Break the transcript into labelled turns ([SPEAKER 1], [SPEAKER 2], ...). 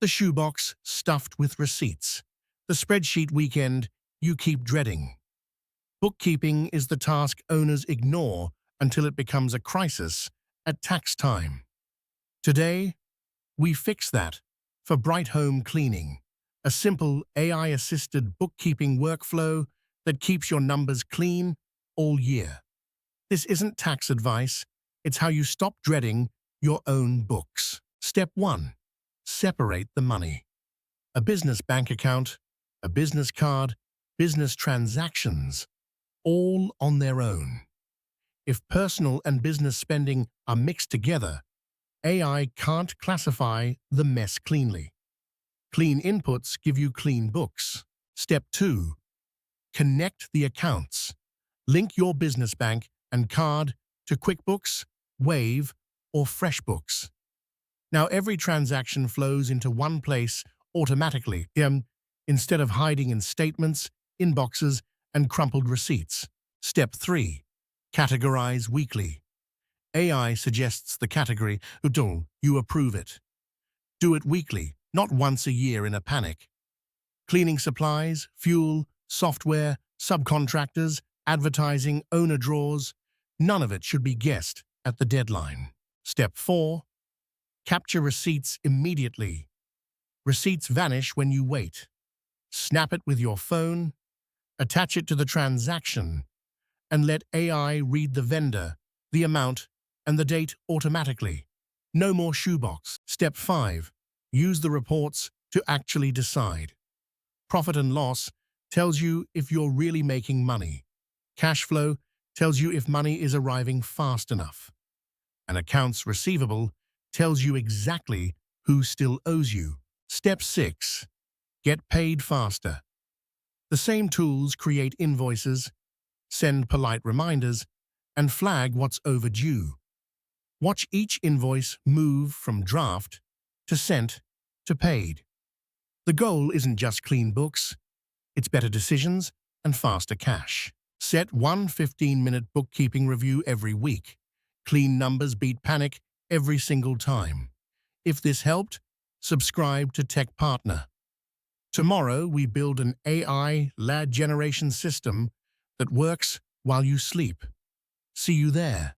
[SPEAKER 1] the shoebox stuffed with receipts, the spreadsheet weekend you keep dreading. Bookkeeping is the task owners ignore until it becomes a crisis at tax time. Today, we fix that for BrightHome Cleaning, a simple AI-assisted bookkeeping workflow that keeps your numbers clean all year. This isn't tax advice, it's how you stop dreading your own books. Step 1. Separate the money. A business bank account, a business card, business transactions, all on their own. If personal and business spending are mixed together, AI can't classify the mess cleanly. Clean inputs give you clean books. Step 2. Connect the accounts. Link your business bank and card to QuickBooks, Wave, or FreshBooks. Now every transaction flows into one place automatically, instead of hiding in statements, inboxes, and crumpled receipts. Step 3. Categorize weekly. AI suggests the category, you approve it. Do it weekly, not once a year in a panic. Cleaning supplies, fuel, software, subcontractors, advertising, owner draws, none of it should be guessed at the deadline. Step 4. Capture receipts immediately. Receipts vanish when you wait. Snap it with your phone, attach it to the transaction, and let AI read the vendor, the amount, and the date automatically. No more shoebox. Step 5. Use the reports to actually decide. Profit and loss tells you if you're really making money. Cash flow tells you if money is arriving fast enough. And accounts receivable tells you exactly who still owes you. Step 6. Get paid faster. The same tools create invoices, send polite reminders, and flag what's overdue. Watch each invoice move from draft to sent to paid. The goal isn't just clean books, it's better decisions and faster cash. Set one 15-minute bookkeeping review every week. Clean numbers beat panic every single time. If this helped, subscribe to TecPartner. Tomorrow, we build an AI-led generation system that works while you sleep. See you there.